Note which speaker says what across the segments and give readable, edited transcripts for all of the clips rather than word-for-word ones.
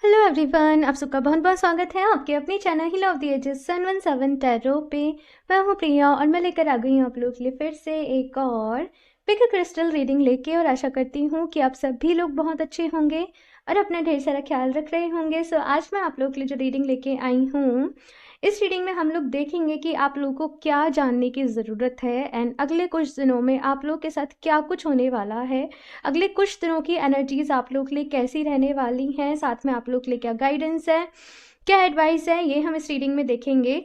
Speaker 1: Hello everyone, आप सबका बहुत बहुत स्वागत है आपके अपने channel heal of the ages 717 tarot पे। मैं हूँ प्रिया और मैं लेकर आ गई हूँ आप लोग के लिए फिर से एक और पिक क्रिस्टल रीडिंग लेके। और आशा करती हूँ कि आप सभी लोग बहुत अच्छे होंगे और अपना ढेर सारा ख्याल रख रहे होंगे। सो आज मैं आप लोग के लिए जो रीडिंग लेके आई हूँ, इस रीडिंग में हम लोग देखेंगे कि आप लोगों को क्या जानने की ज़रूरत है एंड अगले कुछ दिनों में आप लोग के साथ क्या कुछ होने वाला है, अगले कुछ दिनों की एनर्जीज आप लोग के लिए कैसी रहने वाली हैं, साथ में आप लोग के लिए क्या गाइडेंस है, क्या एडवाइस है, ये हम इस रीडिंग में देखेंगे।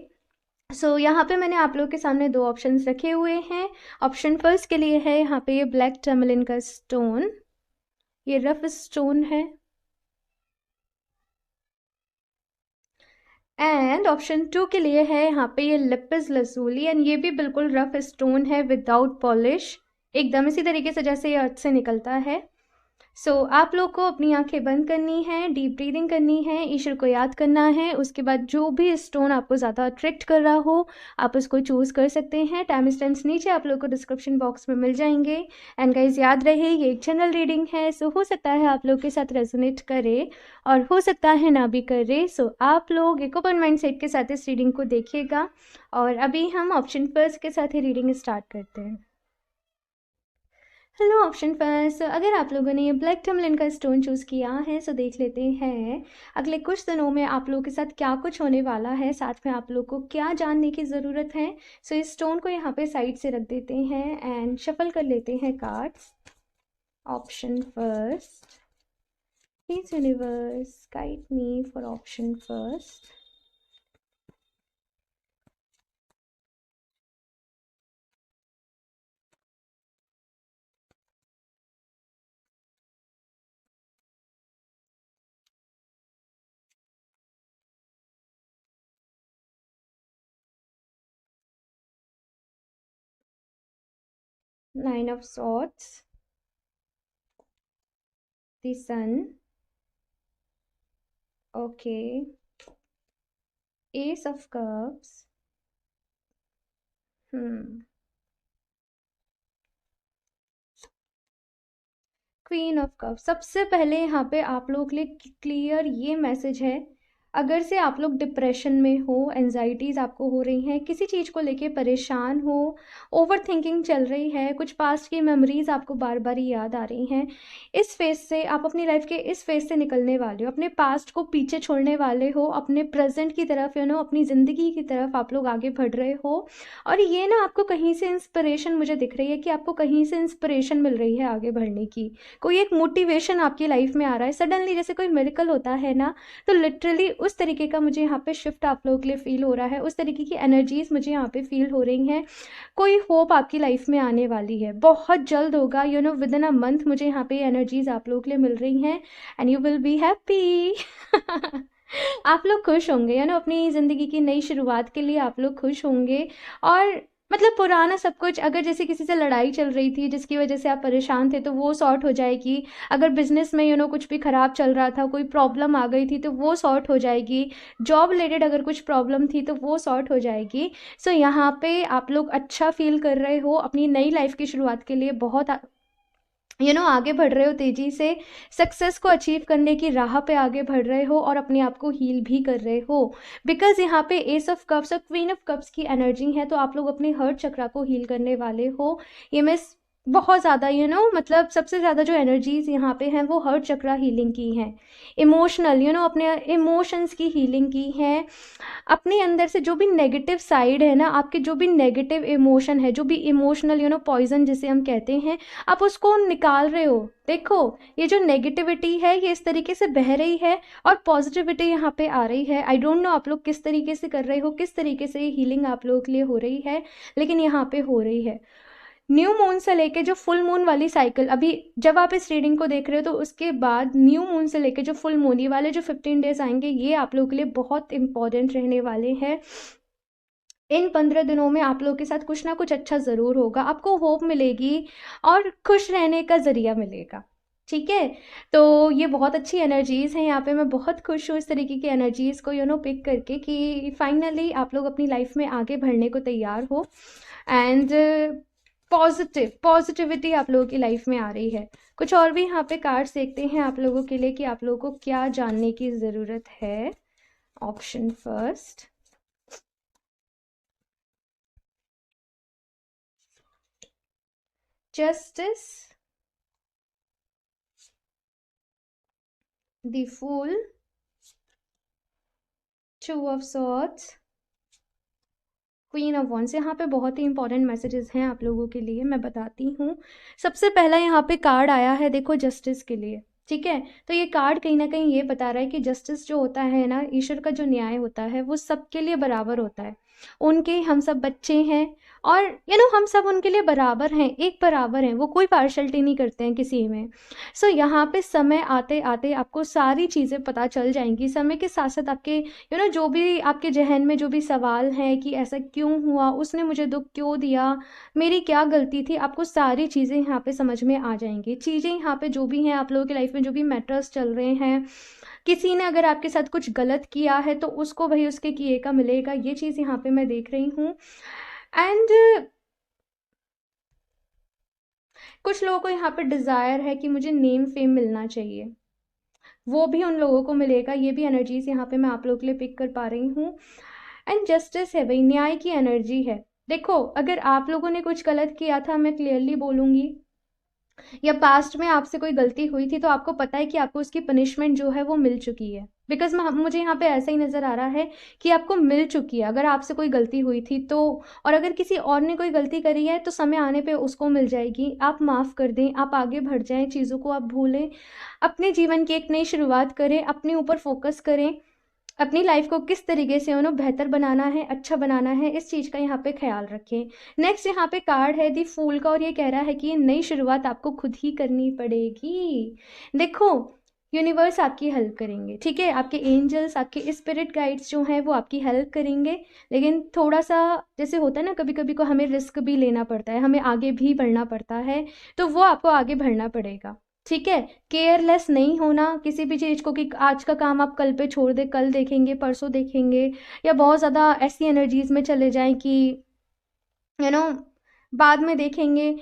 Speaker 1: यहाँ पे मैंने आप लोग के सामने दो ऑप्शंस रखे हुए हैं। ऑप्शन फर्स्ट के लिए है यहाँ पे ये ब्लैक टर्मलिन का स्टोन, ये रफ स्टोन है। एंड ऑप्शन टू के लिए है यहाँ पे ये लिपिस लसूली, एंड ये भी बिल्कुल रफ स्टोन है विदाउट पॉलिश, एकदम इसी तरीके से जैसे ये अर्थ से निकलता है। आप लोग को अपनी आंखें बंद करनी है, डीप ब्रीदिंग करनी है, ईश्वर को याद करना है। उसके बाद जो भी स्टोन आपको ज़्यादा अट्रैक्ट कर रहा हो आप उसको चूज़ कर सकते हैं। टाइम स्टैम्प्स नीचे आप लोग को डिस्क्रिप्शन बॉक्स में मिल जाएंगे। एंड गाइज याद रहे ये एक जनरल रीडिंग है, हो सकता है आप लोग के साथ रेजोनेट करे और हो सकता है ना भी करे। आप लोग एक ओपन माइंड सेट के साथ इस रीडिंग को देखिएगा। और अभी हम ऑप्शन फर्स्ट के साथ ही रीडिंग स्टार्ट करते हैं। हेलो ऑप्शन फर्स्ट, अगर आप लोगों ने ये ब्लैक टर्मलिन का स्टोन चूज़ किया है देख लेते हैं अगले कुछ दिनों में आप लोगों के साथ क्या कुछ होने वाला है, साथ में आप लोग को क्या जानने की ज़रूरत है। इस स्टोन को यहाँ पे साइड से रख देते हैं एंड शफल कर लेते हैं cards. Option first, please universe guide me for option first. 9 of swords, the sun, okay, ace of cups, queen of cup. सबसे पहले यहाँ पे आप लोगों के लिए क्लियर ये मैसेज है, अगर से आप लोग डिप्रेशन में हो, एंजाइटीज़ आपको हो रही हैं, किसी चीज़ को लेके परेशान हो, ओवर थिंकिंग चल रही है, कुछ पास्ट की मेमोरीज आपको बार बार याद आ रही हैं, इस फेज से आप अपनी लाइफ के इस फेज से निकलने वाले हो, अपने पास्ट को पीछे छोड़ने वाले हो, अपने प्रेजेंट की तरफ अपनी ज़िंदगी की तरफ आप लोग आगे बढ़ रहे हो। और ये ना आपको कहीं से इंस्पिरेशन मुझे दिख रही है कि आपको कहीं से इंस्पिरेशन मिल रही है आगे बढ़ने की, कोई एक मोटिवेशन आपकी लाइफ में आ रहा है सडनली, जैसे कोई मिरेकल होता है ना, तो लिटरली उस तरीके का मुझे यहाँ पे शिफ्ट आप लोगों के लिए फील हो रहा है, उस तरीके की एनर्जीज मुझे यहाँ पे फील हो रही हैं। कोई होप आपकी लाइफ में आने वाली है, बहुत जल्द होगा, विद इन अ मंथ मुझे यहाँ पे एनर्जीज आप लोगों के लिए मिल रही हैं and you will be happy. आप लोग खुश होंगे, अपनी ज़िंदगी की नई शुरुआत के लिए आप लोग खुश होंगे। और मतलब पुराना सब कुछ, अगर जैसे किसी से लड़ाई चल रही थी जिसकी वजह से आप परेशान थे तो वो सॉर्ट हो जाएगी। अगर बिजनेस में कुछ भी ख़राब चल रहा था, कोई प्रॉब्लम आ गई थी तो वो सॉर्ट हो जाएगी। जॉब रिलेटेड अगर कुछ प्रॉब्लम थी तो वो सॉर्ट हो जाएगी। यहाँ पे आप लोग अच्छा फील कर रहे हो, अपनी नई लाइफ की शुरुआत के लिए बहुत आगे बढ़ रहे हो तेजी से, सक्सेस को अचीव करने की राह पे आगे बढ़ रहे हो और अपने आप को हील भी कर रहे हो। बिकॉज यहाँ पे एस ऑफ कप्स और क्वीन ऑफ कप्स की एनर्जी है, तो आप लोग अपने हर्ट चक्रा को हील करने वाले हो। ये मैं बहुत ज़्यादा मतलब सबसे ज़्यादा जो एनर्जीज यहाँ पे हैं वो हर्ट चक्रा हीलिंग की हैं, इमोशनल अपने इमोशंस की हीलिंग की हैं। अपने अंदर से जो भी नेगेटिव साइड है ना, आपके जो भी नेगेटिव इमोशन है, जो भी इमोशनल पॉइजन जिसे हम कहते हैं, आप उसको निकाल रहे हो। देखो ये जो नेगेटिविटी है ये इस तरीके से बह रही है और पॉजिटिविटी यहाँ पे आ रही है। आई डोंट नो आप लोग किस तरीके से कर रहे हो, किस तरीके से हीलिंग आप लोगों के लिए हो रही है, लेकिन यहाँ पे हो रही है। न्यू मून से लेके जो फुल मून वाली साइकिल, अभी जब आप इस रीडिंग को देख रहे हो तो उसके बाद न्यू मून से लेके जो फुल मून, ये वाले जो 15 डेज आएंगे ये आप लोगों के लिए बहुत इंपॉर्टेंट रहने वाले हैं। इन 15 दिनों में आप लोगों के साथ कुछ ना कुछ अच्छा ज़रूर होगा, आपको होप मिलेगी और खुश रहने का ज़रिया मिलेगा। ठीक है, तो ये बहुत अच्छी एनर्जीज़ हैं यहाँ पे। मैं बहुत खुश हूँ इस तरीके की एनर्जीज़ को पिक करके कि फाइनली आप लोग अपनी लाइफ में आगे बढ़ने को तैयार हो। एंड पॉजिटिविटी आप लोगों की लाइफ में आ रही है। कुछ और भी यहाँ पे कार्ड्स देखते हैं आप लोगों के लिए कि आप लोगों को क्या जानने की ज़रूरत है। Option first, justice, the fool, two of swords, queen of wands. यहाँ पे बहुत ही इंपॉर्टेंट मैसेजेस हैं आप लोगों के लिए, मैं बताती हूँ। सबसे पहला यहाँ पे कार्ड आया है, देखो, जस्टिस के लिए, ठीक है। तो ये कार्ड कहीं ना कहीं ये बता रहा है कि जस्टिस जो होता है ना, ईश्वर का जो न्याय होता है वो सबके लिए बराबर होता है। उनके हम सब बच्चे हैं और हम सब उनके लिए बराबर हैं, एक बराबर हैं, वो कोई पार्शलिटी नहीं करते हैं किसी में। सो यहाँ पे समय आते आते आपको सारी चीज़ें पता चल जाएंगी। समय के साथ साथ आपके जो भी आपके जहन में जो भी सवाल हैं कि ऐसा क्यों हुआ, उसने मुझे दुख क्यों दिया, मेरी क्या गलती थी, आपको सारी चीज़ें यहाँ पे समझ में आ जाएंगी। चीज़ें यहाँ पे जो भी हैं आप लोगों की लाइफ में, जो भी मैटर्स चल रहे हैं, किसी ने अगर आपके साथ कुछ गलत किया है तो उसको वही उसके किए का मिलेगा, ये चीज़ यहाँ पे मैं देख रही हूँ। एंड कुछ लोगों को यहाँ पे डिज़ायर है कि मुझे नेम फेम मिलना चाहिए, वो भी उन लोगों को मिलेगा। ये भी एनर्जीज यहाँ पे मैं आप लोगों के लिए पिक कर पा रही हूँ। एंड जस्टिस है भाई, न्याय की एनर्जी है। देखो, अगर आप लोगों ने कुछ गलत किया था, मैं क्लियरली बोलूँगी, या पास्ट में आपसे कोई गलती हुई थी, तो आपको पता है कि आपको उसकी पनिशमेंट जो है वो मिल चुकी है। बिकॉज मुझे यहाँ पे ऐसा ही नज़र आ रहा है कि आपको मिल चुकी है, अगर आपसे कोई गलती हुई थी तो। और अगर किसी और ने कोई गलती करी है तो समय आने पे उसको मिल जाएगी। आप माफ़ कर दें, आप आगे बढ़ जाएं, चीज़ों को आप भूलें, अपने जीवन की एक नई शुरुआत करें, अपने ऊपर फोकस करें, अपनी लाइफ को किस तरीके से बेहतर बनाना है, अच्छा बनाना है, इस चीज़ का यहाँ पे ख्याल रखें। नेक्स्ट यहाँ पे कार्ड है दी फूल का, और ये कह रहा है कि ये नई शुरुआत आपको खुद ही करनी पड़ेगी। देखो, यूनिवर्स आपकी हेल्प करेंगे, ठीक है, आपके एंजल्स, आपके स्पिरिट गाइड्स जो हैं वो आपकी हेल्प करेंगे। लेकिन थोड़ा सा जैसे होता है ना, कभी कभी को हमें रिस्क भी लेना पड़ता है, हमें आगे भी बढ़ना पड़ता है, तो वो आपको आगे बढ़ना पड़ेगा, ठीक है। केयरलेस नहीं होना किसी भी चीज़ को कि आज का काम आप कल पे छोड़ दे, कल देखेंगे, परसों देखेंगे, या बहुत ज़्यादा ऐसी एनर्जीज में चले जाएं कि यू नो बाद में देखेंगे।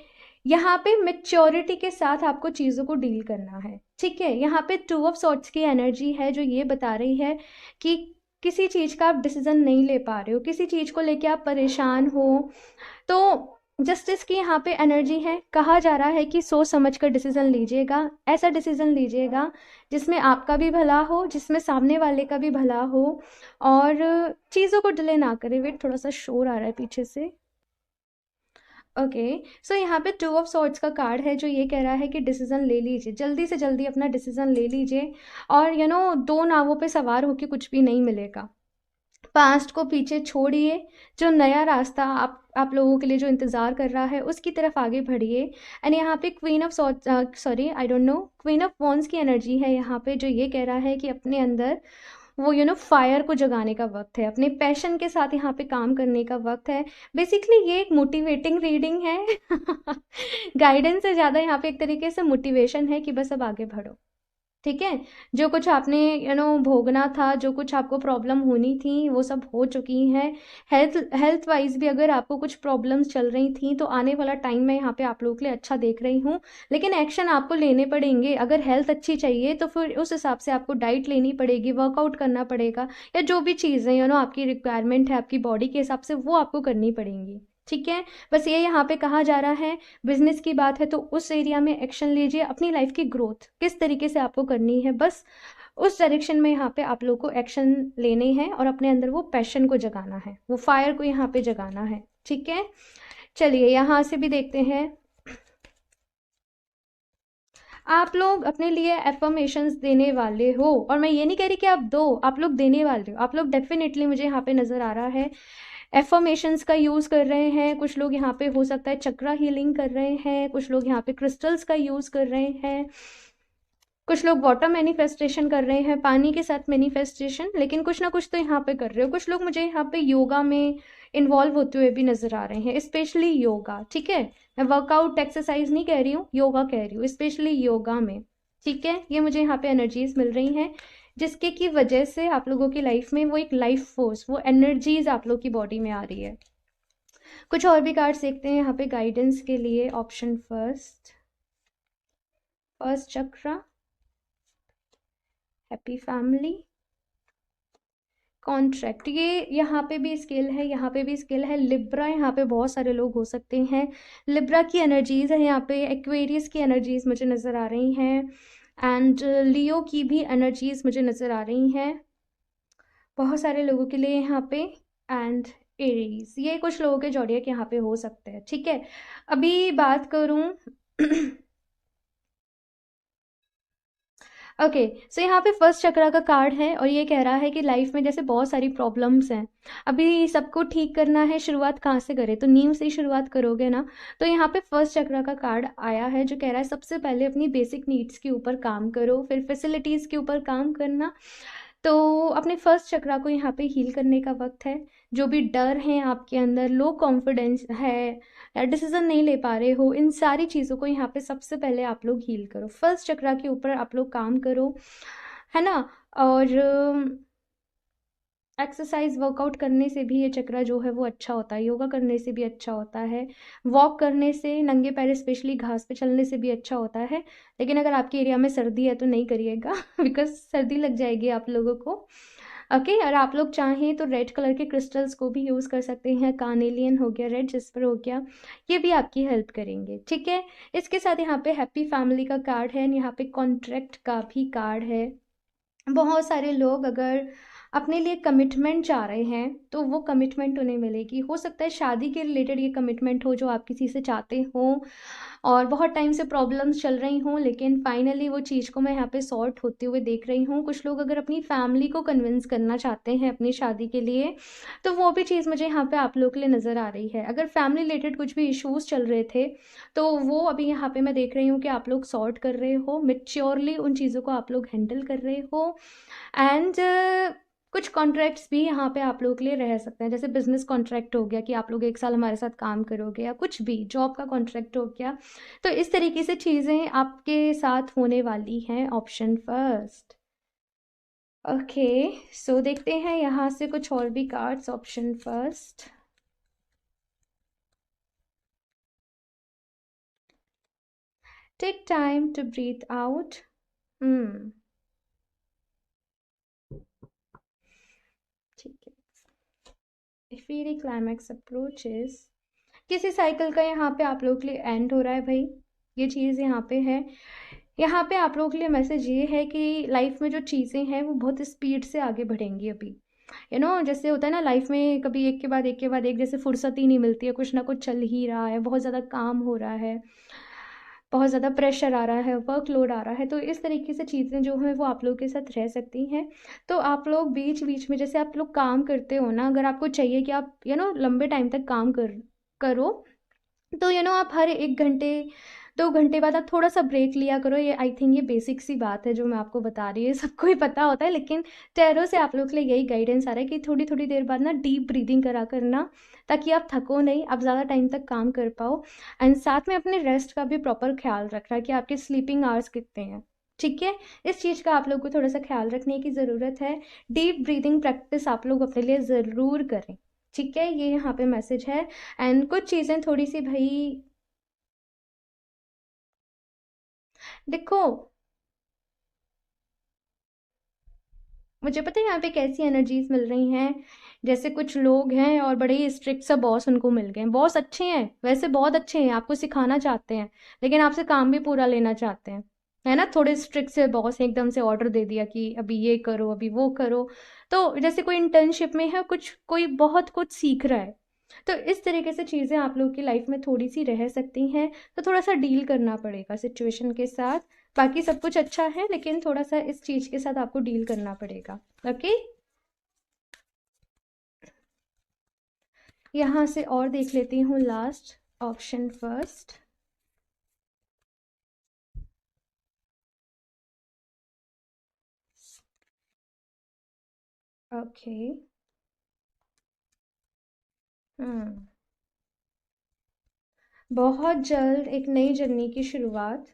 Speaker 1: यहाँ पे मेच्योरिटी के साथ आपको चीज़ों को डील करना है, ठीक है। यहाँ पे टू ऑफ सॉर्ड्स की एनर्जी है जो ये बता रही है कि किसी चीज़ का आप डिसीजन नहीं ले पा रहे हो, किसी चीज़ को लेके आप परेशान हो, तो जस्टिस की यहाँ पे एनर्जी है। कहा जा रहा है कि सोच समझ कर डिसीजन लीजिएगा, ऐसा डिसीजन लीजिएगा जिसमें आपका भी भला हो, जिसमें सामने वाले का भी भला हो, और चीज़ों को डिले ना करें। वेट, थोड़ा सा शोर आ रहा है पीछे से। ओके, सो यहाँ पे टू ऑफ सॉर्ड्स का कार्ड है जो ये कह रहा है कि डिसीजन ले लीजिए, जल्दी से जल्दी अपना डिसीजन ले लीजिए, और दो नावों पे सवार होके कुछ भी नहीं मिलेगा। पास्ट को पीछे छोड़िए, जो नया रास्ता आप लोगों के लिए जो इंतज़ार कर रहा है उसकी तरफ आगे बढ़िए। एंड यहाँ पे queen of sorry I don't know, queen of wands की एनर्जी है यहाँ पे जो ये कह रहा है कि अपने अंदर वो फायर को जगाने का वक्त है, अपने पैशन के साथ यहाँ पे काम करने का वक्त है। बेसिकली ये एक मोटिवेटिंग रीडिंग है गाइडेंस से ज़्यादा यहाँ पे एक तरीके से मोटिवेशन है कि बस अब आगे बढ़ो, ठीक है। जो कुछ आपने भोगना था, जो कुछ आपको प्रॉब्लम होनी थी, वो सब हो चुकी हैं। हेल्थ वाइज भी अगर आपको कुछ प्रॉब्लम्स चल रही थी तो आने वाला टाइम मैं यहाँ पे आप लोगों के लिए अच्छा देख रही हूँ, लेकिन एक्शन आपको लेने पड़ेंगे। अगर हेल्थ अच्छी चाहिए तो फिर उस हिसाब से आपको डाइट लेनी पड़ेगी, वर्कआउट करना पड़ेगा, या जो भी चीज़ें आपकी रिक्वायरमेंट है आपकी बॉडी के हिसाब से वो आपको करनी पड़ेंगी, ठीक है। बस ये यहाँ पे कहा जा रहा है, बिजनेस की बात है तो उस एरिया में एक्शन लीजिए। अपनी लाइफ की ग्रोथ किस तरीके से आपको करनी है, बस उस डायरेक्शन में यहाँ पे आप लोग को एक्शन लेने हैं, और अपने अंदर वो पैशन को जगाना है, वो फायर को यहाँ पे जगाना है, ठीक है। चलिए यहाँ से भी देखते हैं। आप लोग अपने लिए एफर्मेशंस देने वाले हो, और मैं ये नहीं कह रही कि आप दो, आप लोग देने वाले हो, आप लोग डेफिनेटली मुझे यहाँ पे नज़र आ रहा है एफर्मेशंस का यूज़ कर रहे हैं। कुछ लोग यहाँ पे हो सकता है चक्रा हीलिंग कर रहे हैं, कुछ लोग यहाँ पे क्रिस्टल्स का यूज़ कर रहे हैं, कुछ लोग वाटर मैनिफेस्टेशन कर रहे हैं, पानी के साथ मैनिफेस्टेशन, लेकिन कुछ ना कुछ तो यहाँ पे कर रहे हो। कुछ लोग मुझे यहाँ पे योगा में इन्वॉल्व होते हुए भी नज़र आ रहे हैं, स्पेशली योगा, ठीक है। मैं वर्कआउट एक्सरसाइज नहीं कह रही हूँ, योगा कह रही हूँ, स्पेशली योगा में, ठीक है। ये मुझे यहाँ पे एनर्जीज मिल रही हैं जिसके की वजह से आप लोगों की लाइफ में वो एक लाइफ फोर्स, वो एनर्जीज आप लोग की बॉडी में आ रही है। कुछ और भी कार्ड्स देखते हैं यहाँ पे गाइडेंस के लिए। ऑप्शन फर्स्ट, फर्स्ट चक्रा, हैप्पी फैमिली, कॉन्ट्रैक्ट। ये यहाँ पे भी स्केल है, यहाँ पे भी स्केल है। लिब्रा, यहाँ पे बहुत सारे लोग हो सकते हैं। लिब्रा की एनर्जीज है यहाँ पे। एक्वेरियस की एनर्जीज मुझे नज़र आ रही हैं, एंड लियो की भी एनर्जीज मुझे नज़र आ रही हैं बहुत सारे लोगों के लिए यहाँ पे। एंड एरीज, ये कुछ लोगों के जॉडियक यहाँ पे हो सकते हैं। ठीक है, अभी बात करूँ ओके, सो यहाँ पे फर्स्ट चक्रा का कार्ड है और ये कह रहा है कि लाइफ में जैसे बहुत सारी प्रॉब्लम्स हैं, अभी सबको ठीक करना है। शुरुआत कहाँ से करें, तो नींव से ही शुरुआत करोगे ना। तो यहाँ पे फर्स्ट चक्रा का कार्ड आया है जो कह रहा है सबसे पहले अपनी बेसिक नीड्स के ऊपर काम करो, फिर फैसिलिटीज़ के ऊपर काम करना। तो अपने फर्स्ट चक्रा को यहाँ पे हील करने का वक्त है। जो भी डर है आपके अंदर, लो कॉन्फिडेंस है या डिसीजन नहीं ले पा रहे हो, इन सारी चीज़ों को यहाँ पे सबसे पहले आप लोग हील करो। फर्स्ट चक्रा के ऊपर आप लोग काम करो, है ना। और एक्सरसाइज वर्कआउट करने से भी ये चक्रा जो है वो अच्छा होता है। योगा करने से भी अच्छा होता है। वॉक करने से, नंगे पैर स्पेशली घास पे चलने से भी अच्छा होता है। लेकिन अगर आपके एरिया में सर्दी है तो नहीं करिएगा बिकॉज सर्दी लग जाएगी आप लोगों को। ओके, और आप लोग चाहें तो रेड कलर के क्रिस्टल्स को भी यूज़ कर सकते हैं। कार्नेलियन हो गया, रेड जिस्पर हो गया, ये भी आपकी हेल्प करेंगे। ठीक है, इसके साथ यहाँ पे हैप्पी फैमिली का कार्ड है, यहाँ पे कॉन्ट्रैक्ट का भी कार्ड है। बहुत सारे लोग अगर अपने लिए कमिटमेंट चाह रहे हैं तो वो कमिटमेंट उन्हें मिलेगी। हो सकता है शादी के रिलेटेड ये कमिटमेंट हो जो आप किसी से चाहते हो और बहुत टाइम से प्रॉब्लम्स चल रही हों, लेकिन फाइनली वो चीज़ को मैं यहाँ पे सॉर्ट होते हुए देख रही हूँ। कुछ लोग अगर अपनी फैमिली को कन्विंस करना चाहते हैं अपनी शादी के लिए, तो वो भी चीज़ मुझे यहाँ पे आप लोग के लिए नज़र आ रही है। अगर फैमिली रिलेटेड कुछ भी इश्यूज चल रहे थे तो वो अभी यहाँ पे मैं देख रही हूँ कि आप लोग सॉर्ट कर रहे हो, मेच्योरली उन चीज़ों को आप लोग हैंडल कर रहे हो। एंड कुछ कॉन्ट्रैक्ट्स भी यहाँ पे आप लोगों के लिए रह सकते हैं, जैसे बिजनेस कॉन्ट्रैक्ट हो गया कि आप लोग 1 साल हमारे साथ काम करोगे, या कुछ भी जॉब का कॉन्ट्रैक्ट हो गया। तो इस तरीके से चीज़ें आपके साथ होने वाली हैं। Option first. ओके, सो देखते हैं यहाँ से कुछ और भी cards. Option first, take time to breathe out. ठीक है, फिर क्लाइमैक्स अप्रोचेस, किसी साइकिल का यहाँ पे आप लोगों के लिए एंड हो रहा है भाई, ये चीज़ यहाँ पे है। यहाँ पे आप लोगों के लिए मैसेज ये है कि लाइफ में जो चीज़ें हैं वो बहुत स्पीड से आगे बढ़ेंगी अभी। जैसे होता है ना लाइफ में, कभी एक के बाद एक के बाद एक, जैसे फुर्सत ही नहीं मिलती है, कुछ ना कुछ चल ही रहा है, बहुत ज़्यादा काम हो रहा है, बहुत ज़्यादा प्रेशर आ रहा है, वर्कलोड आ रहा है। तो इस तरीके से चीज़ें जो हैं वो आप लोगों के साथ रह सकती हैं। तो आप लोग बीच बीच में, जैसे आप लोग काम करते हो ना, अगर आपको चाहिए कि आप लंबे टाइम तक काम करो, तो आप हर 1 घंटे 2 घंटे बाद आप थोड़ा सा ब्रेक लिया करो। ये आई थिंक ये बेसिक सी बात है जो मैं आपको बता रही हूँ, सबको ही पता होता है, लेकिन टैरो से आप लोग के लिए यही गाइडेंस आ रहा है कि थोड़ी थोड़ी देर बाद ना डीप ब्रीदिंग करा करना, ताकि आप थको नहीं, आप ज़्यादा टाइम तक काम कर पाओ। एंड साथ में अपने रेस्ट का भी प्रॉपर ख्याल रखना कि आपके स्लीपिंग आवर्स कितने हैं। ठीक है, इस चीज़ का आप लोग को थोड़ा सा ख्याल रखने की ज़रूरत है। डीप ब्रीदिंग प्रैक्टिस आप लोग अपने लिए ज़रूर करें। ठीक है, ये यहाँ पे मैसेज है। एंड कुछ चीज़ें थोड़ी सी भाई, देखो मुझे पता है यहाँ पे कैसी एनर्जीज मिल रही हैं। जैसे कुछ लोग हैं और बड़े ही स्ट्रिक्ट सा बॉस उनको मिल गए हैं। बॉस अच्छे हैं, वैसे बहुत अच्छे हैं, आपको सिखाना चाहते हैं, लेकिन आपसे काम भी पूरा लेना चाहते हैं, है ना। थोड़े स्ट्रिक्ट से बॉस एकदम से ऑर्डर दे दिया कि अभी ये करो, अभी वो करो। तो जैसे कोई इंटर्नशिप में है, कुछ कोई बहुत कुछ सीख रहा है, तो इस तरीके से चीज़ें आप लोग की लाइफ में थोड़ी सी रह सकती हैं। तो थोड़ा सा डील करना पड़ेगा सिचुएशन के साथ। बाकी सब कुछ अच्छा है, लेकिन थोड़ा सा इस चीज़ के साथ आपको डील करना पड़ेगा। ओके, यहाँ से और देख लेती हूँ last. Option first, okay. Hmm, बहुत जल्द एक नई जर्नी की शुरुआत,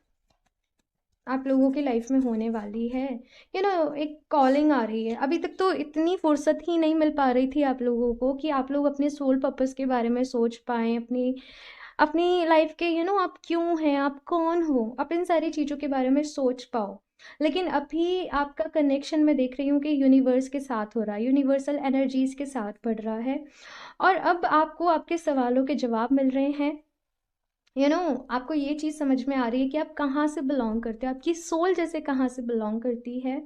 Speaker 1: आप लोगों की लाइफ में होने वाली है। एक कॉलिंग आ रही है। अभी तक तो इतनी फुर्सत ही नहीं मिल पा रही थी आप लोगों को कि आप लोग अपने सोल पर्पस के बारे में सोच पाएँ, अपनी अपनी लाइफ के आप क्यों हैं, आप कौन हो, आप इन सारी चीज़ों के बारे में सोच पाओ। लेकिन अभी आपका कनेक्शन मैं देख रही हूँ कि यूनिवर्स के साथ हो रहा है, यूनिवर्सल एनर्जीज़ के साथ बढ़ रहा है। और अब आपको आपके सवालों के जवाब मिल रहे हैं। आपको ये चीज़ समझ में आ रही है कि आप कहाँ से बिलोंग करते हो, आपकी सोल जैसे कहाँ से बिलोंग करती है,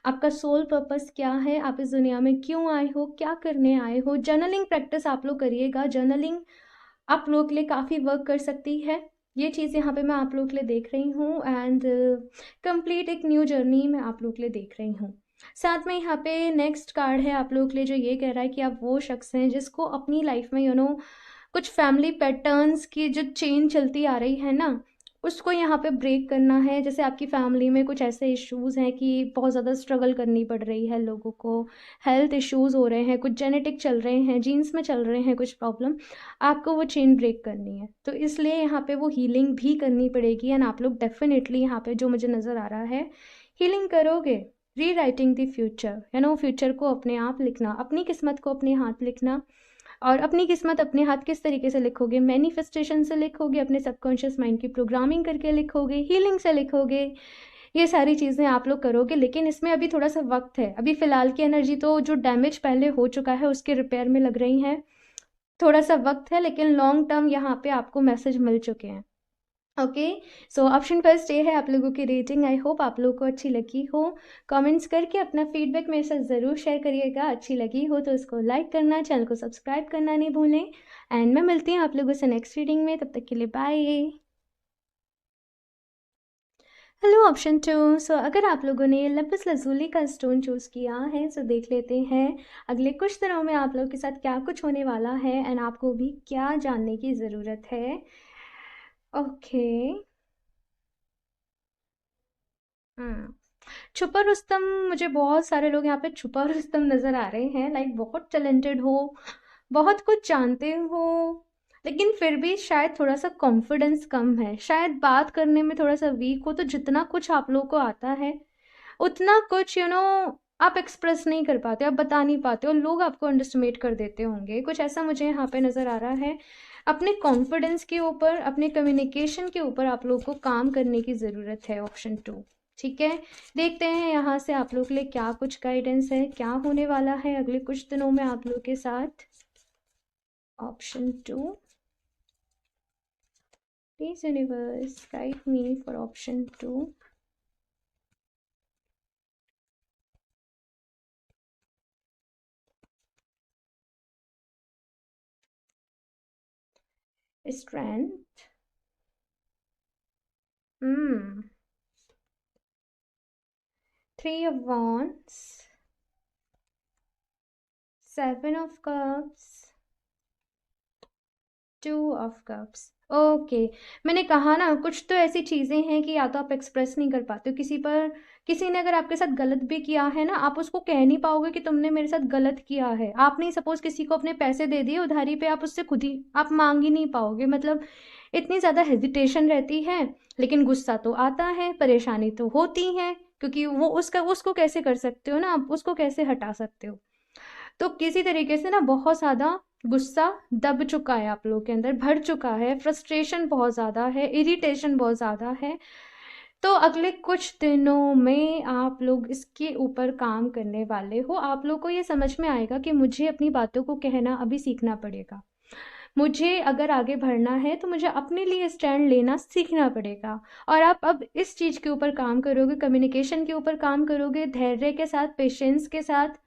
Speaker 1: आपका सोल पर्पस क्या है, आप इस दुनिया में क्यों आए हो, क्या करने आए हो। जर्नलिंग प्रैक्टिस आप लोग करिएगा। जर्नलिंग आप लोग के लिए काफ़ी वर्क कर सकती है। ये चीज़ यहाँ पे मैं आप लोग के लिए देख रही हूँ। एंड कंप्लीट एक न्यू जर्नी मैं आप लोग के लिए देख रही हूँ। साथ में यहाँ पे नेक्स्ट कार्ड है आप लोग के लिए, जो ये कह रहा है कि आप वो शख्स हैं जिसको अपनी लाइफ में कुछ फैमिली पैटर्न्स की जो चेन चलती आ रही है ना, उसको यहाँ पे ब्रेक करना है। जैसे आपकी फैमिली में कुछ ऐसे इश्यूज़ हैं कि बहुत ज़्यादा स्ट्रगल करनी पड़ रही है लोगों को, हेल्थ इश्यूज़ हो रहे हैं, कुछ जेनेटिक चल रहे हैं, जीन्स में चल रहे हैं कुछ प्रॉब्लम, आपको वो चेन ब्रेक करनी है। तो इसलिए यहाँ पे वो हीलिंग भी करनी पड़ेगी। एंड आप लोग डेफिनेटली यहाँ पे जो मुझे नज़र आ रहा है, हीलिंग करोगे। री राइटिंग द फ्यूचर, फ्यूचर को अपने आप लिखना, अपनी किस्मत को अपने हाथ लिखना। और अपनी किस्मत अपने हाथ किस तरीके से लिखोगे? मैनिफेस्टेशन से लिखोगे, अपने सबकॉन्शियस माइंड की प्रोग्रामिंग करके लिखोगे, हीलिंग से लिखोगे। ये सारी चीज़ें आप लोग करोगे, लेकिन इसमें अभी थोड़ा सा वक्त है। अभी फ़िलहाल की एनर्जी तो जो डैमेज पहले हो चुका है उसके रिपेयर में लग रही हैं। थोड़ा सा वक्त है, लेकिन लॉन्ग टर्म यहाँ पे आपको मैसेज मिल चुके हैं। ओके, सो ऑप्शन फर्स्ट ये है आप लोगों की रेटिंग। आई होप आप लोगों को अच्छी लगी हो। कमेंट्स करके अपना फीडबैक मेरे साथ ज़रूर शेयर करिएगा। अच्छी लगी हो तो इसको लाइक करना, चैनल को सब्सक्राइब करना नहीं भूलें। एंड मैं मिलती हूँ आप लोगों से नेक्स्ट रीडिंग में, तब तक के लिए बाय। Hello option 2। सो अगर आप लोगों ने लपिस lazuli का स्टोन चूज़ किया है, सो देख लेते हैं अगले कुछ दिनों में आप लोग के साथ क्या कुछ होने वाला है एंड आपको भी क्या जानने की ज़रूरत है। ओके। छुपा रुस्तम, मुझे बहुत सारे लोग यहाँ पे छुपा रुस्तम नज़र आ रहे हैं। लाइक बहुत टैलेंटेड हो, बहुत कुछ जानते हो, लेकिन फिर भी शायद थोड़ा सा कॉन्फिडेंस कम है, शायद बात करने में थोड़ा सा वीक हो। तो जितना कुछ आप लोगों को आता है उतना कुछ आप एक्सप्रेस नहीं कर पाते, आप बता नहीं पाते हो, लोग आपको अंडरस्टिमेट कर देते होंगे। कुछ ऐसा मुझे यहाँ पे नज़र आ रहा है। अपने कॉन्फिडेंस के ऊपर, अपने कम्युनिकेशन के ऊपर आप लोगों को काम करने की ज़रूरत है। ऑप्शन 2, ठीक है। देखते हैं यहाँ से आप लोग के लिए क्या कुछ गाइडेंस है, क्या होने वाला है अगले कुछ दिनों में आप लोग के साथ। Option 2, please universe guide me for option 2। Strength, 3 of wands, 7 of cups, 2 of cups। Okay, मैंने कहा ना कुछ तो ऐसी चीज़ें हैं कि या तो आप एक्सप्रेस नहीं कर पाते हो किसी पर। किसी ने अगर आपके साथ गलत भी किया है ना, आप उसको कह नहीं पाओगे कि तुमने मेरे साथ गलत किया है। आपने सपोज किसी को अपने पैसे दे दिए उधारी पे, आप उससे खुद ही आप मांग ही नहीं पाओगे। मतलब इतनी ज़्यादा हेजिटेशन रहती है। लेकिन गुस्सा तो आता है, परेशानी तो होती है, क्योंकि वो उसको कैसे कर सकते हो ना, आप उसको कैसे हटा सकते हो। तो किसी तरीके से ना बहुत ज़्यादा गुस्सा दब चुका है आप लोगों के अंदर, भर चुका है, फ्रस्ट्रेशन बहुत ज़्यादा है, इरिटेशन बहुत ज़्यादा है। तो अगले कुछ दिनों में आप लोग इसके ऊपर काम करने वाले हो। आप लोग को ये समझ में आएगा कि मुझे अपनी बातों को कहना अभी सीखना पड़ेगा। मुझे अगर आगे बढ़ना है तो मुझे अपने लिए स्टैंड लेना सीखना पड़ेगा। और आप अब इस चीज़ के ऊपर काम करोगे, कम्युनिकेशन के ऊपर काम करोगे, धैर्य के साथ, पेशेंस के साथ,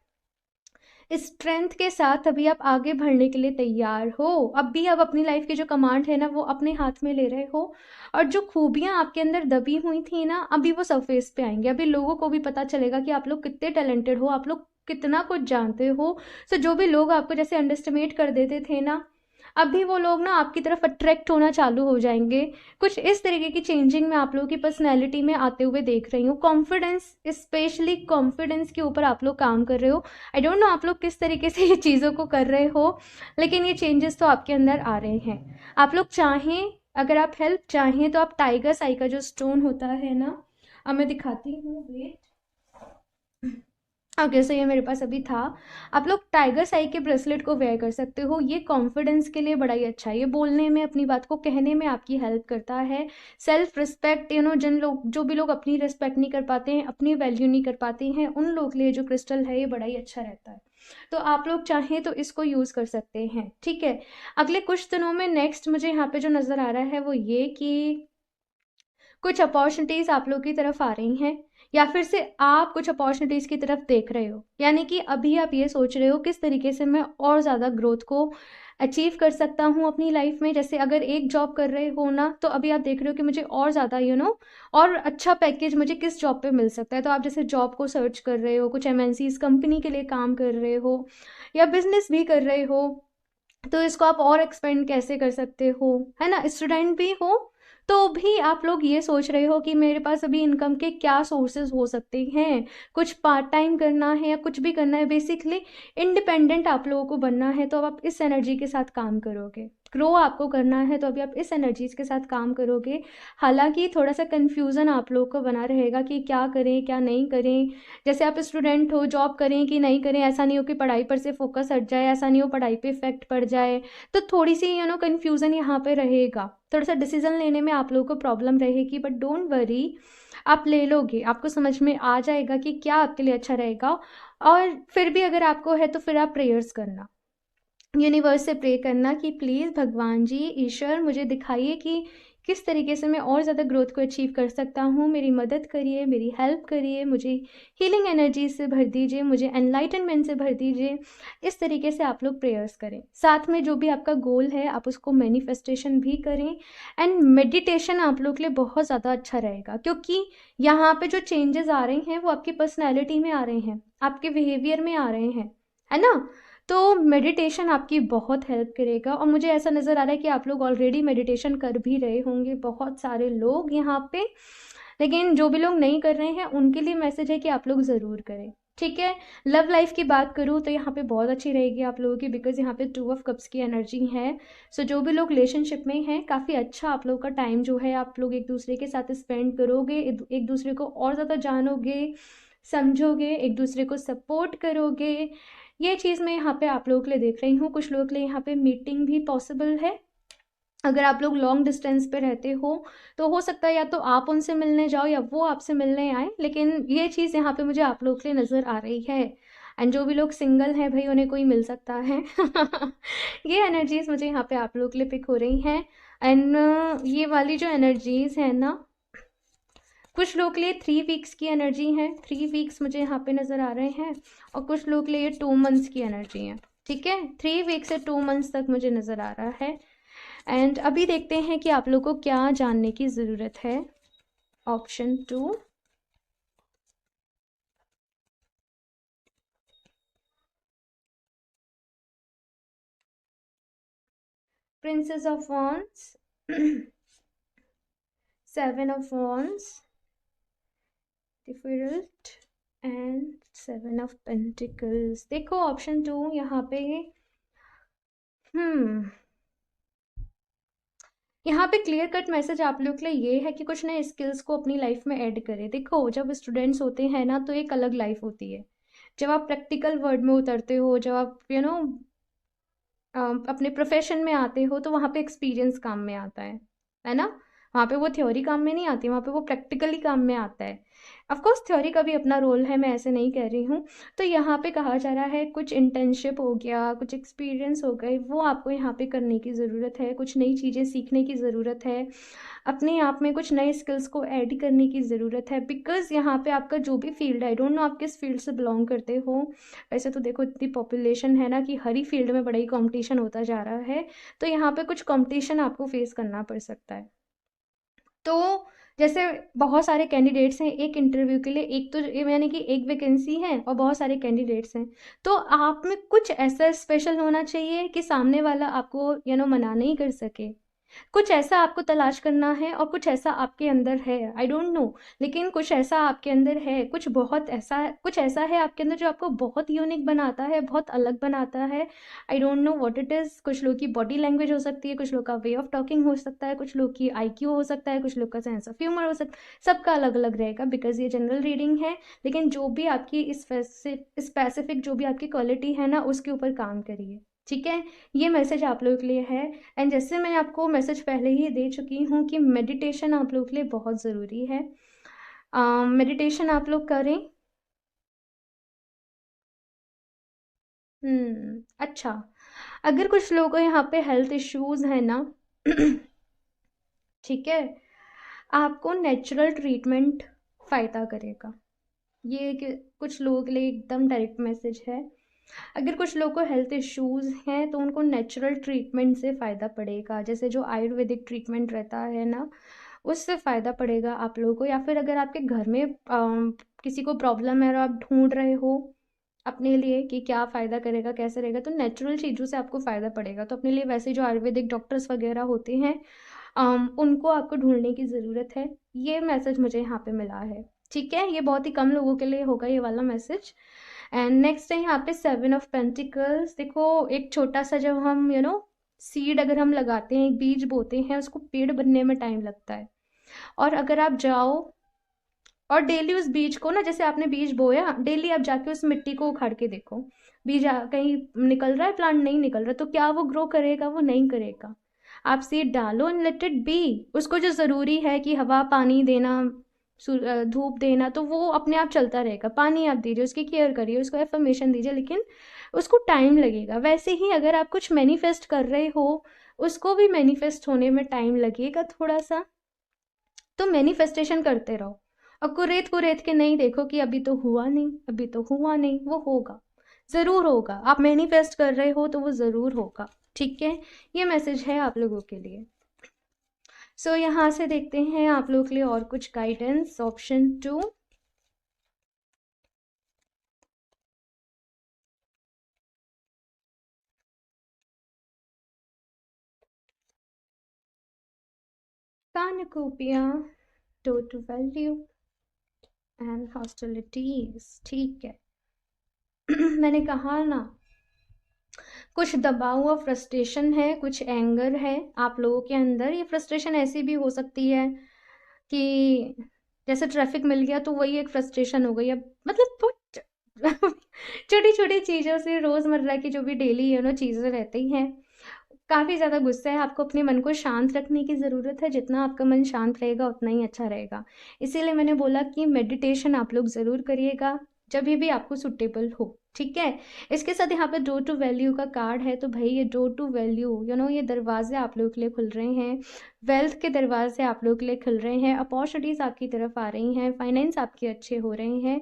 Speaker 1: स्ट्रेंथ के साथ। अभी आप आगे बढ़ने के लिए तैयार हो। अभी आप अपनी लाइफ की जो कमांड है ना वो अपने हाथ में ले रहे हो। और जो खूबियाँ आपके अंदर दबी हुई थी ना, अभी वो सरफेस पे आएंगे। अभी लोगों को भी पता चलेगा कि आप लोग कितने टैलेंटेड हो, आप लोग कितना कुछ जानते हो। सो जो भी लोग आपको जैसे अंडरस्टिमेट कर देते थे ना, अभी वो लोग ना आपकी तरफ अट्रैक्ट होना चालू हो जाएंगे। कुछ इस तरीके की चेंजिंग में आप लोगों की पर्सनैलिटी में आते हुए देख रही हूँ। कॉन्फिडेंस, स्पेशली कॉन्फिडेंस के ऊपर आप लोग काम कर रहे हो। आई डोंट नो आप लोग किस तरीके से ये चीज़ों को कर रहे हो, लेकिन ये चेंजेस तो आपके अंदर आ रहे हैं। आप लोग चाहें, अगर आप हेल्प चाहें तो आप टाइगर साई का जो स्टोन होता है ना, अब मैं दिखाती हूँ, वेट। ओके, सो ये मेरे पास अभी था। आप लोग टाइगर साई के ब्रेसलेट को वेयर कर सकते हो। ये कॉन्फिडेंस के लिए बड़ा ही अच्छा है। ये बोलने में, अपनी बात को कहने में आपकी हेल्प करता है। सेल्फ रिस्पेक्ट, जिन लोग, जो भी लोग अपनी रिस्पेक्ट नहीं कर पाते हैं, अपनी वैल्यू नहीं कर पाते हैं, उन लोग के लिए जो क्रिस्टल है ये बड़ा ही अच्छा रहता है। तो आप लोग चाहें तो इसको यूज़ कर सकते हैं, ठीक है। अगले कुछ दिनों में नेक्स्ट मुझे यहाँ पे जो नज़र आ रहा है वो ये कि कुछ अपॉर्चुनिटीज़ आप लोग की तरफ आ रही हैं, या फिर से आप कुछ अपॉर्चुनिटीज़ की तरफ देख रहे हो। यानी कि अभी आप ये सोच रहे हो किस तरीके से मैं और ज़्यादा ग्रोथ को अचीव कर सकता हूँ अपनी लाइफ में। जैसे अगर एक जॉब कर रहे हो ना, तो अभी आप देख रहे हो कि मुझे और ज़्यादा और अच्छा पैकेज मुझे किस जॉब पे मिल सकता है। तो आप जैसे जॉब को सर्च कर रहे हो, कुछ एमएनसीज कंपनी के लिए काम कर रहे हो, या बिजनेस भी कर रहे हो, तो इसको आप और एक्सपेंड कैसे कर सकते हो, है ना। स्टूडेंट भी हो तो भी आप लोग ये सोच रहे हो कि मेरे पास अभी इनकम के क्या सोर्सेज हो सकते हैं, कुछ पार्ट टाइम करना है या कुछ भी करना है। बेसिकली इंडिपेंडेंट आप लोगों को बनना है, तो अब आप इस एनर्जी के साथ काम करोगे। ग्रो आपको करना है तो अभी आप इस एनर्जीज के साथ काम करोगे। हालांकि थोड़ा सा कन्फ्यूज़न आप लोगों को बना रहेगा कि क्या करें क्या नहीं करें। जैसे आप स्टूडेंट हो, जॉब करें कि नहीं करें, ऐसा नहीं हो कि पढ़ाई पर से फोकस हट जाए, ऐसा नहीं हो पढ़ाई पे इफेक्ट पड़ जाए। तो थोड़ी सी कन्फ्यूज़न यहाँ पे रहेगा, थोड़ा सा डिसीजन लेने में आप लोगों को प्रॉब्लम रहेगी। बट डोंट वरी, आप ले लोगे, आपको समझ में आ जाएगा कि क्या आपके लिए अच्छा रहेगा। और फिर भी अगर आपको है तो फिर आप प्रेयर्स करना, यूनिवर्स से प्रे करना कि प्लीज़ भगवान जी, ईश्वर, मुझे दिखाइए कि किस तरीके से मैं और ज़्यादा ग्रोथ को अचीव कर सकता हूँ। मेरी मदद करिए, मेरी हेल्प करिए, मुझे हीलिंग एनर्जी से भर दीजिए, मुझे एनलाइटनमेंट से भर दीजिए। इस तरीके से आप लोग प्रेयर्स करें। साथ में जो भी आपका गोल है आप उसको मैनिफेस्टेशन भी करें। एंड मेडिटेशन आप लोग के लिए बहुत ज़्यादा अच्छा रहेगा, क्योंकि यहाँ पे जो चेंजेस आ रहे हैं वो आपकी पर्सनैलिटी में आ रहे हैं, आपके बिहेवियर में आ रहे हैं, है ना। तो मेडिटेशन आपकी बहुत हेल्प करेगा। और मुझे ऐसा नज़र आ रहा है कि आप लोग ऑलरेडी मेडिटेशन कर भी रहे होंगे, बहुत सारे लोग यहाँ पे। लेकिन जो भी लोग नहीं कर रहे हैं उनके लिए मैसेज है कि आप लोग ज़रूर करें, ठीक है। लव लाइफ की बात करूँ तो यहाँ पे बहुत अच्छी रहेगी आप लोगों की, बिकॉज यहाँ पे 2 ऑफ कप्स की एनर्जी है। सो जो भी लोग रिलेशनशिप में हैं, काफ़ी अच्छा आप लोग का टाइम जो है आप लोग एक दूसरे के साथ स्पेंड करोगे, एक दूसरे को और ज़्यादा जानोगे, समझोगे, एक दूसरे को सपोर्ट करोगे। ये चीज़ मैं यहाँ पे आप लोगों के लिए देख रही हूँ। कुछ लोगों के लिए यहाँ पे मीटिंग भी पॉसिबल है। अगर आप लोग लॉन्ग डिस्टेंस पे रहते हो तो हो सकता है या तो आप उनसे मिलने जाओ या वो आपसे मिलने आए, लेकिन ये चीज़ यहाँ पे मुझे आप लोगों के लिए नज़र आ रही है। एंड जो भी लोग सिंगल हैं भाई, उन्हें कोई मिल सकता है। ये एनर्जीज मुझे यहाँ पे आप लोगों के लिए पिक हो रही हैं। एंड ये वाली जो एनर्जीज है ना, कुछ लोग के लिए 3 वीक्स की एनर्जी है, 3 वीक्स मुझे यहाँ पे नज़र आ रहे हैं। और कुछ लोग के लिए 2 मंथ्स की एनर्जी है, ठीक है। 3 वीक से 2 मंथ्स तक मुझे नज़र आ रहा है। एंड अभी देखते हैं कि आप लोग को क्या जानने की ज़रूरत है। Option 2, princess of wands, 7 of wands, different, and 7 of pentacles. देखो ऑप्शन 2 यहाँ पे, यहाँ पे क्लियर कट मैसेज आप लोग के लिए ये है कि कुछ नए स्किल्स को अपनी लाइफ में ऐड करें। देखो जब स्टूडेंट्स होते हैं ना तो एक अलग लाइफ होती है। जब आप प्रैक्टिकल वर्ल्ड में उतरते हो, जब आप अपने प्रोफेशन में आते हो, तो वहाँ पे एक्सपीरियंस काम में आता है ना। वहाँ पे वो थ्योरी काम में नहीं आती, वहाँ पे वो प्रैक्टिकली काम में आता है। ऑफ कोर्स थ्योरी का भी अपना रोल है, मैं ऐसे नहीं कह रही हूँ। तो यहाँ पे कहा जा रहा है कुछ इंटर्नशिप हो गया, कुछ एक्सपीरियंस हो गए, वो आपको यहाँ पे करने की ज़रूरत है। कुछ नई चीज़ें सीखने की ज़रूरत है, अपने आप में कुछ नए स्किल्स को ऐड करने की ज़रूरत है। बिकॉज़ यहाँ पे आपका जो भी फील्ड है, आई डोंट नो आप किस फील्ड से बिलोंग करते हो। वैसे तो देखो इतनी पॉपुलेशन है ना कि हर ही फील्ड में बड़ा ही कंपटीशन होता जा रहा है। तो यहाँ पे कुछ कंपटीशन आपको फेस करना पड़ सकता है। तो जैसे बहुत सारे कैंडिडेट्स हैं एक इंटरव्यू के लिए, एक तो यानी कि एक वैकेंसी है और बहुत सारे कैंडिडेट्स हैं। तो आप में कुछ ऐसा स्पेशल होना चाहिए कि सामने वाला आपको मना नहीं कर सके। कुछ ऐसा आपको तलाश करना है और कुछ ऐसा आपके अंदर है, आई डोंट नो, लेकिन कुछ ऐसा आपके अंदर है, कुछ बहुत ऐसा, कुछ ऐसा है आपके अंदर जो आपको बहुत यूनिक बनाता है, बहुत अलग बनाता है। I don't know what it is. कुछ लोग की बॉडी लैंग्वेज हो सकती है, कुछ लोग का वे ऑफ टॉकिंग हो सकता है, कुछ लोग की आईक्यू हो सकता है, कुछ लोग का सेंस ऑफ ह्यूमर हो सकता है, सबका अलग अलग रहेगा बिकॉज ये जनरल रीडिंग है। लेकिन जो भी आपकी स्पेसिफिक जो भी आपकी क्वालिटी है ना, उसके ऊपर काम करिए, ठीक है। ये मैसेज आप लोगों के लिए है। एंड जैसे मैं आपको मैसेज पहले ही दे चुकी हूँ कि मेडिटेशन आप लोगों के लिए बहुत ज़रूरी है। मेडिटेशन आप लोग करें। अच्छा। अगर कुछ लोगों को यहाँ पे हेल्थ इश्यूज है ना ठीक है, आपको नेचुरल ट्रीटमेंट फ़ायदा करेगा। ये कि कुछ लोगों के लिए एकदम डायरेक्ट मैसेज है। अगर कुछ लोगों को हेल्थ इश्यूज हैं तो उनको नेचुरल ट्रीटमेंट से फ़ायदा पड़ेगा, जैसे जो आयुर्वेदिक ट्रीटमेंट रहता है ना, उससे फ़ायदा पड़ेगा आप लोगों को। या फिर अगर आपके घर में किसी को प्रॉब्लम है और आप ढूंढ रहे हो अपने लिए कि क्या फ़ायदा करेगा, कैसे रहेगा, तो नेचुरल चीज़ों से आपको फ़ायदा पड़ेगा। तो अपने लिए वैसे जो आयुर्वेदिक डॉक्टर्स वगैरह होते हैं, उनको आपको ढूंढने की ज़रूरत है। ये मैसेज मुझे यहाँ पे मिला है, ठीक है। ये बहुत ही कम लोगों के लिए होगा ये वाला मैसेज। एंड नेक्स्ट है यहाँ पे 7 ऑफ पेंटिकल्स। देखो, एक छोटा सा जब हम सीड अगर हम लगाते हैं, एक बीज बोते हैं, उसको पेड़ बनने में टाइम लगता है। और अगर आप जाओ और डेली उस बीज को ना, जैसे आपने बीज बोया, डेली आप जाके उस मिट्टी को उखाड़ के देखो, बीज कहीं निकल रहा है, प्लांट नहीं निकल रहा, तो क्या वो ग्रो करेगा? वो नहीं करेगा। आप सीड डालो एंड लेट इट बी। उसको जो ज़रूरी है कि हवा पानी देना, धूप देना, तो वो अपने आप चलता रहेगा। पानी आप दीजिए, उसकी केयर करिए, उसको एफर्मेशन दीजिए, लेकिन उसको टाइम लगेगा। वैसे ही अगर आप कुछ मैनिफेस्ट कर रहे हो, उसको भी मैनिफेस्ट होने में टाइम लगेगा थोड़ा सा। तो मैनिफेस्टेशन करते रहो और कुरेद कुरेद के नहीं देखो कि अभी तो हुआ नहीं, अभी तो हुआ नहीं। वो होगा, ज़रूर होगा। आप मैनिफेस्ट कर रहे हो तो वो ज़रूर होगा, ठीक है। ये मैसेज है आप लोगों के लिए। सो यहाँ से देखते हैं आप लोगों के लिए और कुछ guidance. Option 2, cornucopia, total value and hostilities, ठीक है। मैंने कहा ना, कुछ दबा हुआ फ्रस्ट्रेशन है, कुछ एंगर है आप लोगों के अंदर। ये फ्रस्ट्रेशन ऐसी भी हो सकती है कि जैसे ट्रैफिक मिल गया तो वही एक फ्रस्ट्रेशन हो गई। अब मतलब बहुत छोटी छोटी चीज़ों से, रोज़मर्रा की जो भी डेली चीज़ें रहती हैं, काफ़ी ज़्यादा गुस्सा है। आपको अपने मन को शांत रखने की ज़रूरत है। जितना आपका मन शांत रहेगा उतना ही अच्छा रहेगा। इसीलिए मैंने बोला कि मेडिटेशन आप लोग ज़रूर करिएगा जब भी आपको सुटेबल हो, ठीक है। इसके साथ यहाँ पे डोर टू वैल्यू का कार्ड है, तो भाई ये डोर टू वैल्यू ये दरवाजे आप लोगों के लिए खुल रहे हैं। वेल्थ के दरवाजे आप लोगों के लिए खुल रहे हैं। अपॉर्चुनिटीज़ आपकी तरफ आ रही हैं। फाइनेंस आपके अच्छे हो रहे हैं।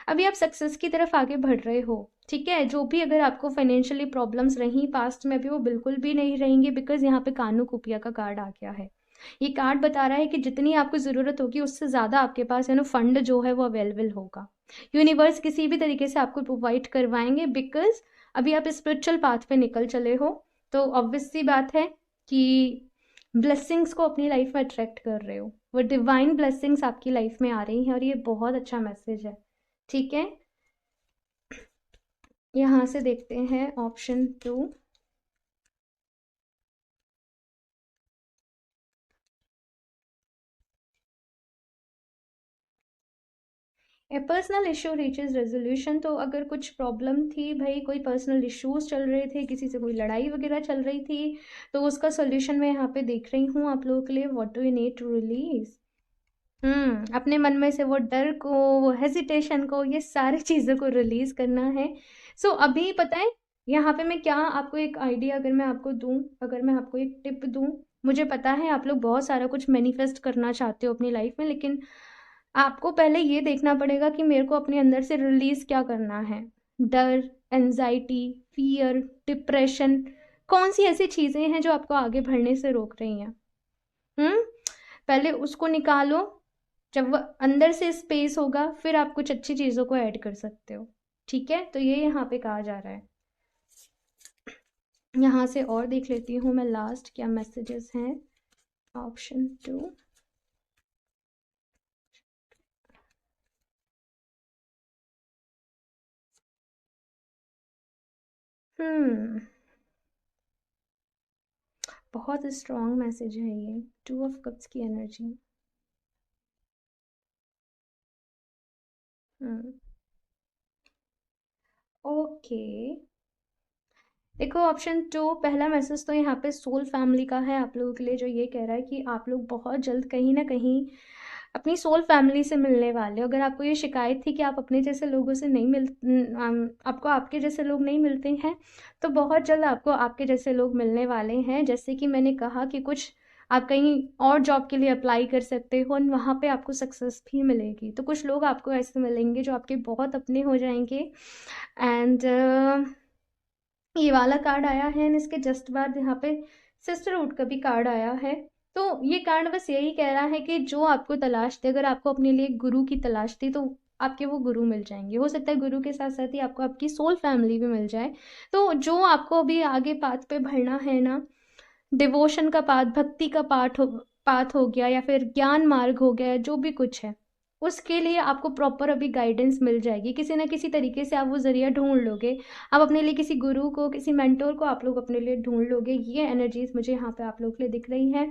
Speaker 1: अभी आप सक्सेस की तरफ आगे बढ़ रहे हो, ठीक है। जो भी अगर आपको फाइनेंशियली प्रॉब्लम्स रही पास्ट में, अभी वो बिल्कुल भी नहीं रहेंगी, बिकॉज यहाँ पे कानू कुपिया का कार्ड आ गया है। ये कार्ड बता रहा है कि जितनी आपको ज़रूरत होगी उससे ज़्यादा आपके पास फंड जो है वो अवेलेबल होगा। यूनिवर्स किसी भी तरीके से आपको प्रोवाइड करवाएंगे, बिकॉज अभी आप स्पिरिचुअल पाथ पे निकल चले हो। तो ऑब्वियस सी बात है कि ब्लेसिंग्स को अपनी लाइफ में अट्रैक्ट कर रहे हो। वो डिवाइन ब्लेसिंग्स आपकी लाइफ में आ रही हैं और ये बहुत अच्छा मैसेज है, ठीक है। यहाँ से देखते हैं ऑप्शन 2, ए पर्सनल इशू रीचेज रेजोल्यूशन। तो अगर कुछ प्रॉब्लम थी भाई, कोई पर्सनल इश्यूज चल रहे थे, किसी से कोई लड़ाई वगैरह चल रही थी, तो उसका सोल्यूशन मैं यहाँ पे देख रही हूँ आप लोगों के लिए। What do you need to release? अपने मन में से वो डर को, वो हेजिटेशन को, ये सारी चीज़ों को रिलीज करना है। सो अभी पता है यहाँ पे मैं क्या आपको एक आइडिया अगर मैं आपको दूँ, अगर मैं आपको एक टिप दूँ। मुझे पता है आप लोग बहुत सारा कुछ मैनिफेस्ट करना चाहते हो अपनी लाइफ में, लेकिन आपको पहले ये देखना पड़ेगा कि मेरे को अपने अंदर से रिलीज क्या करना है। डर, एंजाइटी, फियर, डिप्रेशन, कौन सी ऐसी चीज़ें हैं जो आपको आगे बढ़ने से रोक रही हैं? हम्म पहले उसको निकालो। जब वो अंदर से स्पेस होगा, फिर आप कुछ अच्छी चीज़ों को ऐड कर सकते हो, ठीक है। तो ये यहाँ पे कहा जा रहा है। यहाँ से और देख लेती हूँ मैं लास्ट क्या मैसेजेस हैं। ऑप्शन 2। बहुत स्ट्रॉन्ग मैसेज है ये, 2 ऑफ कप्स की एनर्जी। ओके, देखो ऑप्शन 2 पहला मैसेज तो यहाँ पे सोल फैमिली का है आप लोगों के लिए, जो ये कह रहा है कि आप लोग बहुत जल्द कहीं ना कहीं अपनी सोल फैमिली से मिलने वाले हो। अगर आपको ये शिकायत थी कि आप अपने जैसे लोगों से नहीं आपको आपके जैसे लोग नहीं मिलते हैं, तो बहुत जल्द आपको आपके जैसे लोग मिलने वाले हैं। जैसे कि मैंने कहा कि कुछ आप कहीं और जॉब के लिए अप्लाई कर सकते हो और वहाँ पे आपको सक्सेस भी मिलेगी। तो कुछ लोग आपको ऐसे मिलेंगे जो आपके बहुत अपने हो जाएंगे। एंड ये वाला कार्ड आया है एंड इसके जस्ट बाद यहाँ पे सिस्टरहुड का भी कार्ड आया है। तो ये कार्ड बस यही कह रहा है कि जो आपको तलाश थी, अगर आपको अपने लिए गुरु की तलाश थी, तो आपके वो गुरु मिल जाएंगे। हो सकता है गुरु के साथ साथ ही आपको आपकी सोल फैमिली भी मिल जाए। तो जो आपको अभी आगे पाथ पे बढ़ना है ना, डिवोशन का पाथ, भक्ति का पाथ हो गया या फिर ज्ञान मार्ग हो गया, जो भी कुछ है उसके लिए आपको प्रॉपर अभी गाइडेंस मिल जाएगी। किसी ना किसी तरीके से आप वो जरिया ढूंढ लोगे। आप अपने लिए किसी गुरु को, किसी मेंटोर को आप लोग अपने लिए ढूंढ लोगे। ये एनर्जीज मुझे यहाँ पे आप लोग के लिए दिख रही है।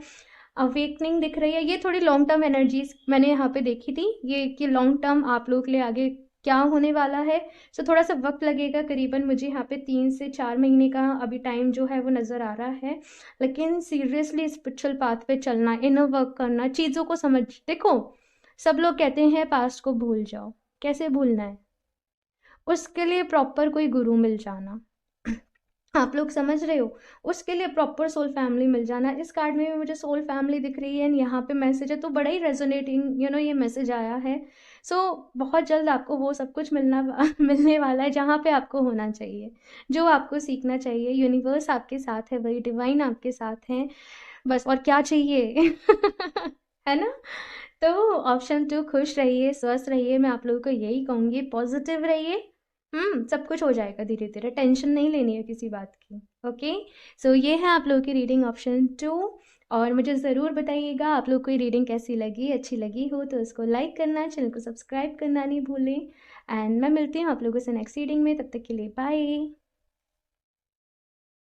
Speaker 1: अवेकनिंग दिख रही है। ये थोड़ी लॉन्ग टर्म एनर्जीज मैंने यहाँ पे देखी थी, ये कि लॉन्ग टर्म आप लोग के लिए आगे क्या होने वाला है। सो थोड़ा सा वक्त लगेगा, करीबन मुझे यहाँ पे 3 से 4 महीने का अभी टाइम जो है वो नज़र आ रहा है। लेकिन सीरियसली स्पिरिचुअल पाथ पे चलना, इनर वर्क करना, चीज़ों को समझ, देखो सब लोग कहते हैं पास्ट को भूल जाओ। कैसे भूलना है? उसके लिए प्रॉपर कोई गुरु मिल जाना। आप लोग समझ रहे हो? उसके लिए प्रॉपर सोल फैमिली मिल जाना। इस कार्ड में भी मुझे सोल फैमिली दिख रही है, यहाँ पे मैसेज है, तो बड़ा ही रेजोनेटिंग ये मैसेज आया है। सो बहुत जल्द आपको वो सब कुछ मिलना मिलने वाला है जहाँ पे आपको होना चाहिए, जो आपको सीखना चाहिए। यूनिवर्स आपके साथ है, वही डिवाइन आपके साथ है, बस और क्या चाहिए? है ना? तो ऑप्शन 2, खुश रहिए, स्वस्थ रहिए, मैं आप लोगों को यही कहूँगी। पॉजिटिव रहिए। सब कुछ हो जाएगा धीरे धीरे, टेंशन नहीं लेनी है किसी बात की। ओके, सो ये है आप लोगों की रीडिंग ऑप्शन 2। और मुझे ज़रूर बताइएगा आप लोग को ये रीडिंग कैसी लगी। अच्छी लगी हो तो इसको लाइक करना, चैनल को सब्सक्राइब करना नहीं भूलें। एंड मैं मिलती हूँ आप लोगों से नेक्स्ट रीडिंग में, तब तक के लिए बाय।